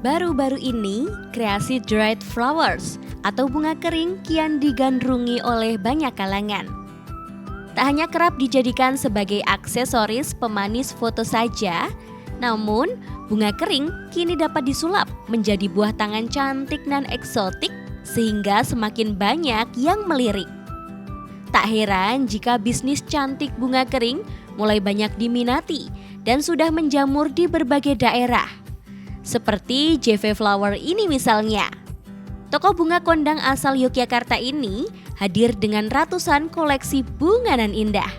Baru-baru ini, kreasi dried flowers atau bunga kering kian digandrungi oleh banyak kalangan. Tak hanya kerap dijadikan sebagai aksesoris pemanis foto saja, namun bunga kering kini dapat disulap menjadi buah tangan cantik dan eksotik sehingga semakin banyak yang melirik. Tak heran jika bisnis cantik bunga kering mulai banyak diminati dan sudah menjamur di berbagai daerah. Seperti JV Flower ini misalnya. Toko bunga kondang asal Yogyakarta ini hadir dengan ratusan koleksi bunga nan indah.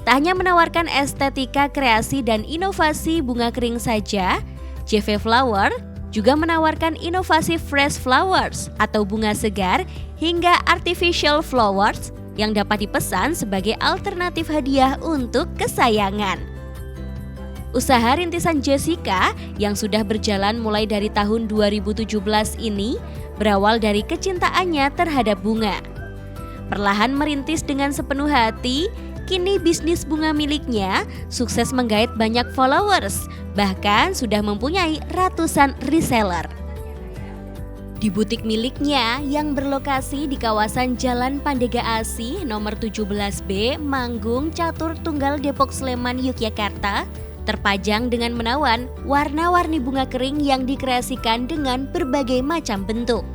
Tak hanya menawarkan estetika kreasi dan inovasi bunga kering saja, JV Flower juga menawarkan inovasi fresh flowers atau bunga segar hingga artificial flowers yang dapat dipesan sebagai alternatif hadiah untuk kesayangan. Usaha rintisan Jessica yang sudah berjalan mulai dari tahun 2017 ini berawal dari kecintaannya terhadap bunga. Perlahan merintis dengan sepenuh hati, kini bisnis bunga miliknya sukses menggait banyak followers, bahkan sudah mempunyai ratusan reseller. Di butik miliknya yang berlokasi di kawasan Jalan Pandega Asih nomor 17B, Manggung Catur Tunggal, Depok, Sleman, Yogyakarta, terpajang dengan menawan warna-warni bunga kering yang dikreasikan dengan berbagai macam bentuk.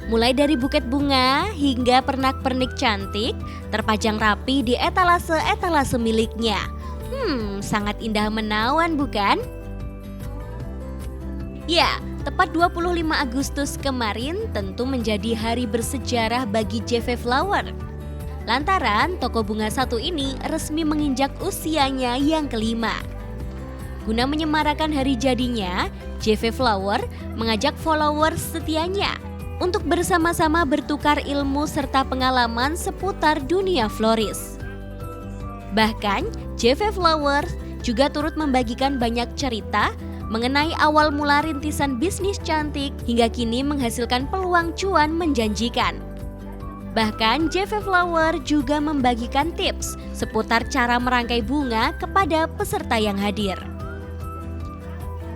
Mulai dari buket bunga hingga pernak-pernik cantik terpajang rapi di etalase-etalase miliknya. Sangat indah menawan bukan? Ya, tepat 25 Agustus kemarin tentu menjadi hari bersejarah bagi JV Flower. Lantaran toko bunga satu ini resmi menginjak usianya yang kelima. Guna menyemarakan hari jadinya, JV Flower mengajak followers setianya untuk bersama-sama bertukar ilmu serta pengalaman seputar dunia floris. Bahkan, JV Flower juga turut membagikan banyak cerita mengenai awal mula rintisan bisnis cantik hingga kini menghasilkan peluang cuan menjanjikan. Bahkan JV Flower juga membagikan tips seputar cara merangkai bunga kepada peserta yang hadir.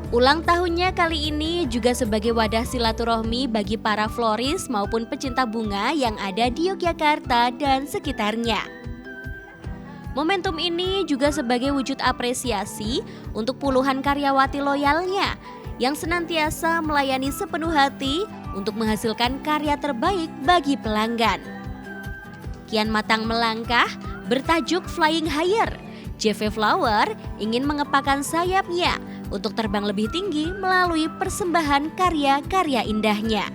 Ulang tahunnya kali ini juga sebagai wadah silaturahmi bagi para floris maupun pecinta bunga yang ada di Yogyakarta dan sekitarnya. Momentum ini juga sebagai wujud apresiasi untuk puluhan karyawati loyalnya yang senantiasa melayani sepenuh hati untuk menghasilkan karya terbaik bagi pelanggan. Kian matang melangkah, bertajuk Flying Higher, JV Flower ingin mengepakkan sayapnya untuk terbang lebih tinggi melalui persembahan karya-karya indahnya.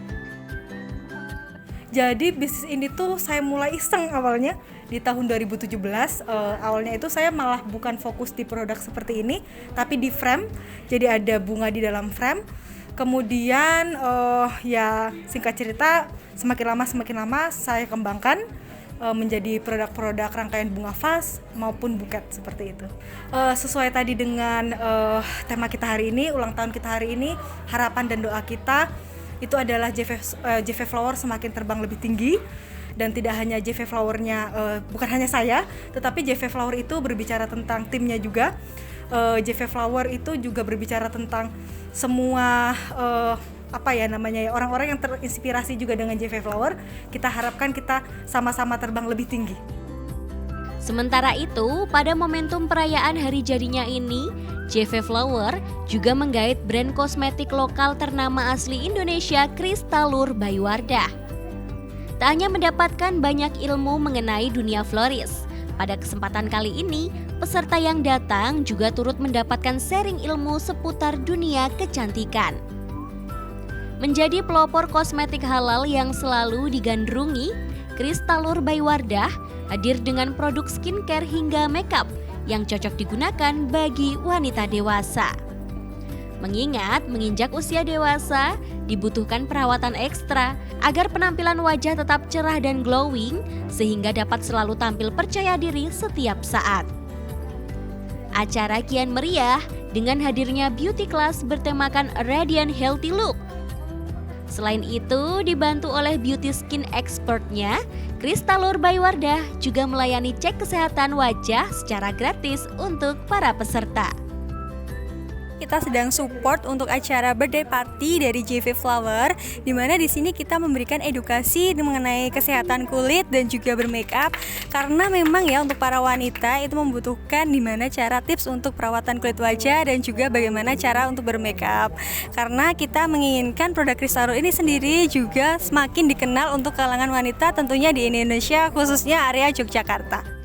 Jadi bisnis ini tuh saya mulai iseng awalnya di tahun 2017. Awalnya itu saya malah bukan fokus di produk seperti ini, tapi di frame. Jadi ada bunga di dalam frame. Kemudian ya singkat cerita semakin lama saya kembangkan menjadi produk-produk rangkaian bunga vas maupun buket seperti itu. Sesuai tadi dengan tema kita hari ini, ulang tahun kita hari ini, harapan dan doa kita itu adalah JV Flower semakin terbang lebih tinggi. Dan tidak hanya JV Flower-nya, bukan hanya saya, tetapi JV Flower itu berbicara tentang timnya juga. JV Flower itu juga berbicara tentang semua orang-orang yang terinspirasi juga dengan JV Flower. Kita harapkan kita sama-sama terbang lebih tinggi. Sementara itu, pada momentum perayaan hari jadinya ini, JV Flower juga menggait brand kosmetik lokal ternama asli Indonesia, Kristalur by Wardah. Tak hanya mendapatkan banyak ilmu mengenai dunia floris, pada kesempatan kali ini, peserta yang datang juga turut mendapatkan sharing ilmu seputar dunia kecantikan. Menjadi pelopor kosmetik halal yang selalu digandrungi, Kristalur by Wardah hadir dengan produk skincare hingga makeup yang cocok digunakan bagi wanita dewasa. Mengingat menginjak usia dewasa, dibutuhkan perawatan ekstra agar penampilan wajah tetap cerah dan glowing sehingga dapat selalu tampil percaya diri setiap saat. Acara kian meriah dengan hadirnya beauty class bertemakan Radiant Healthy Look. Selain itu, dibantu oleh beauty skin expertnya, Kristalur by Wardah juga melayani cek kesehatan wajah secara gratis untuk para peserta. Kita sedang support untuk acara birthday party dari JV Flower, di mana di sini kita memberikan edukasi mengenai kesehatan kulit dan juga bermakeup, karena memang ya untuk para wanita itu membutuhkan dimana cara tips untuk perawatan kulit wajah dan juga bagaimana cara untuk bermakeup. Karena kita menginginkan produk Crisaro ini sendiri juga semakin dikenal untuk kalangan wanita tentunya di Indonesia, khususnya area Yogyakarta.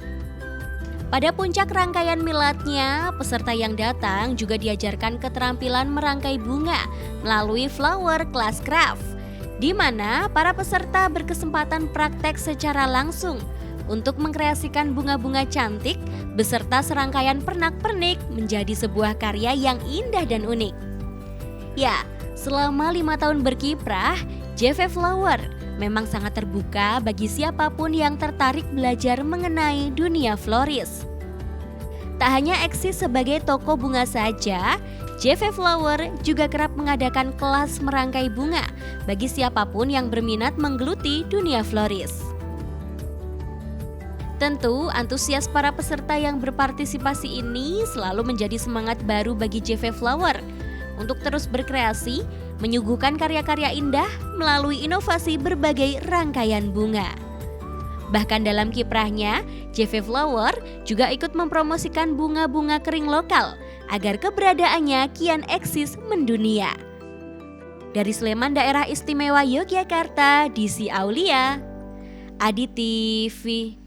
Pada puncak rangkaian miladnya, peserta yang datang juga diajarkan keterampilan merangkai bunga melalui Flower Class Craft, di mana para peserta berkesempatan praktek secara langsung untuk mengkreasikan bunga-bunga cantik beserta serangkaian pernak-pernik menjadi sebuah karya yang indah dan unik. Ya, selama 5 tahun berkiprah, JV Flower memang sangat terbuka bagi siapapun yang tertarik belajar mengenai dunia floris. Tak hanya eksis sebagai toko bunga saja, JV Flower juga kerap mengadakan kelas merangkai bunga bagi siapapun yang berminat menggeluti dunia floris. Tentu, antusias para peserta yang berpartisipasi ini selalu menjadi semangat baru bagi JV Flower untuk terus berkreasi, menyuguhkan karya-karya indah melalui inovasi berbagai rangkaian bunga. Bahkan dalam kiprahnya, JV Flower juga ikut mempromosikan bunga-bunga kering lokal agar keberadaannya kian eksis mendunia. Dari Sleman, Daerah Istimewa Yogyakarta, Disi Aulia, Adi TV.